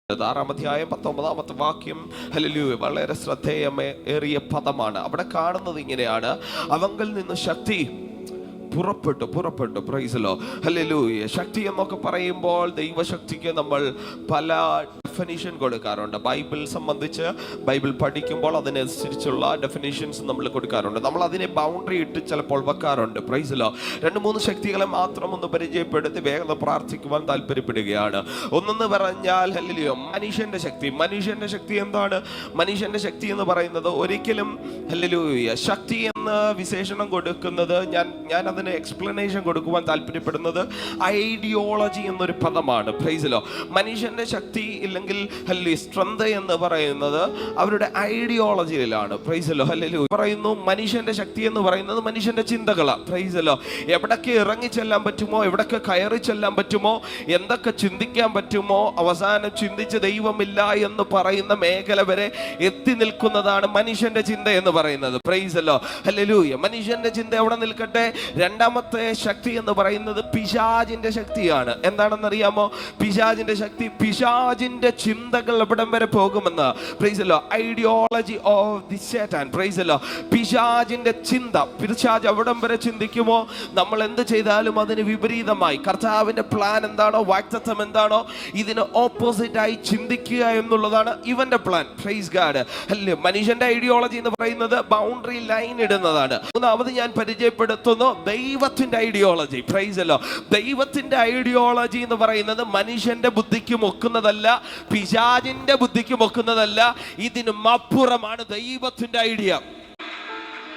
6-ാം അധ്യായം 19-ാമത്തെ വാക്യം ഹല്ലേലൂയ വളരെ ശ്രദ്ധേയമേറിയ പദമാണ്. അവിടെ കാണുന്നത് ഇങ്ങനെയാണ്: അവങ്കിൽ നിന്ന് ശക്തി പുറപ്പെട്ടു. Price Lord, hallelujah. ശക്തി എന്നൊക്കെ പറയുമ്പോൾ ദൈവശക്തിക്ക് നമ്മൾ പല ഡെഫിനിഷൻ കൊടുക്കാറുണ്ട്. ബൈബിൾ സംബന്ധിച്ച് ബൈബിൾ പഠിക്കുമ്പോൾ അതിനനുസരിച്ചുള്ള ഡെഫിനിഷൻസ് നമ്മൾ കൊടുക്കാറുണ്ട്. നമ്മൾ അതിനെ ബൗണ്ടറി ഇട്ട് ചിലപ്പോൾ വെക്കാറുണ്ട്. Price law. 2-3 ശക്തികളെ മാത്രം ഒന്ന് പരിചയപ്പെടുത്തി വേഗം പ്രാർത്ഥിക്കുവാൻ താല്പര്യപ്പെടുകയാണ്. ഒന്നെന്ന് പറഞ്ഞാൽ ഹല്ലേലൂയ മനുഷ്യന്റെ ശക്തി എന്താണ്? മനുഷ്യന്റെ ശക്തി എന്ന് പറയുന്നത് ഒരിക്കലും ഹല്ലേലൂയ ശക്തി എന്ന് വിശേഷണം കൊടുക്കുന്നത് ഞാൻ അതിന് എക്സ്പ്ലനേഷൻ കൊടുക്കുവാൻ താല്പര്യപ്പെടുന്നത് ഐഡിയോളജി എന്നൊരു പദമാണ്. Praise Lord. മനുഷ്യന്റെ ശക്തി ഇല്ലെങ്കിൽ സ്ട്രെങ്ത് എന്ന് പറയുന്നത് അവരുടെ ഐഡിയോളജിയിലാണ്. Price Lord, hallelujah. പറയുന്നു മനുഷ്യന്റെ ശക്തി എന്ന് പറയുന്നത് മനുഷ്യന്റെ ചിന്തകളാണ്. Praise Lord. എവിടൊക്കെ ഇറങ്ങി ചെല്ലാൻ പറ്റുമോ, എവിടൊക്കെ കയറി ചെല്ലാൻ പറ്റുമോ, എന്തൊക്കെ ചിന്തിക്കാൻ പറ്റുമോ, അവസാനം ചിന്തിച്ച് ദൈവമില്ല എന്ന് പറയുന്ന മേഖല വരെ എത്തി നിൽക്കുന്നതാണ് മനുഷ്യന്റെ ചിന്ത എന്ന് പറയുന്നത്. Praise Lord, hallelujah. മനുഷ്യന്റെ ചിന്ത എവിടെ നിൽക്കട്ടെ. രണ്ടാമത്തെ ശക്തി എന്ന് പറയുന്നത് പിശാചിന്റെ ശക്തിയാണ്. എന്താണെന്നറിയാമോ? പിശാചിന്റെ ശക്തി, പിശാചിന്റെ ചിന്തകൾ എവിടം വരെ പോകുമെന്ന്. Praise Lord. Ideology of the Satan. Praise Lord. പിശാചിന്റെ ചിന്ത, പിശാച് എവിടം വരെ ചിന്തിക്കുമോ നമ്മൾ എന്ത് ചെയ്താലും അതിന് വിപരീതമായി കർത്താവിന്റെ പ്ലാൻ എന്താണോ, വാഗ്ദത്തം എന്താണോ, ഇതിന് ഓപ്പോസിറ്റ് ആയി ചിന്തിക്കുക എന്നുള്ളതാണ് ഇവന്റെ പ്ലാൻ. Praise God. അല്ലേ, മനുഷ്യന്റെ ഐഡിയോളജി എന്ന് പറയുന്നത് ബൗണ്ടറി ലൈൻ ഇടുന്നതാണ്. മൂന്നാമത് ഞാൻ പരിചയപ്പെടുത്തുന്നു ദൈവത്തിന്റെ ഐഡിയോളജി. Praise Lord. ദൈവത്തിന്റെ ഐഡിയോളജി എന്ന് പറയുന്നത് മനുഷ്യന്റെ ബുദ്ധിക്ക് ഒക്കുന്നതല്ല, പിശാചിന്റെ ബുദ്ധിക്ക് ഒക്കുന്നതല്ല. ഇതിനും അപ്പുറമാണ് ദൈവത്തിന്റെ ഐഡിയ.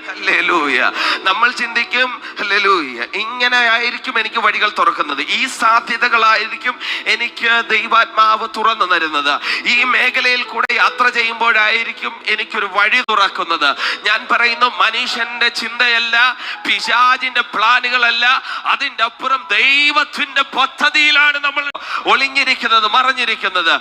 ഹല്ലേലൂയ. നമ്മൾ ചിന്തിക്കും ഹല്ലേലൂയ ഇങ്ങനെ ആയിരിക്കും എനിക്ക് വഴികൾ തുറക്കുന്നത്, ഈ സാധ്യതകളായിരിക്കും എനിക്ക് ദൈവാത്മാവ് തുറന്നു തരുന്നത്, ഈ മേഖലയിൽ കൂടെ യാത്ര ചെയ്യുമ്പോഴായിരിക്കും എനിക്കൊരു വഴി തുറക്കുന്നത്. ഞാൻ പറയുന്നു മനുഷ്യന്റെ ചിന്തയല്ല, പിശാചിന്റെ പ്ലാനുകളല്ല, അതിന്റെ അപ്പുറം ദൈവത്തിന്റെ പദ്ധതിയിലാണ് നമ്മൾ ഒളിഞ്ഞിരിക്കുന്നത്, മറഞ്ഞിരിക്കുന്നത്.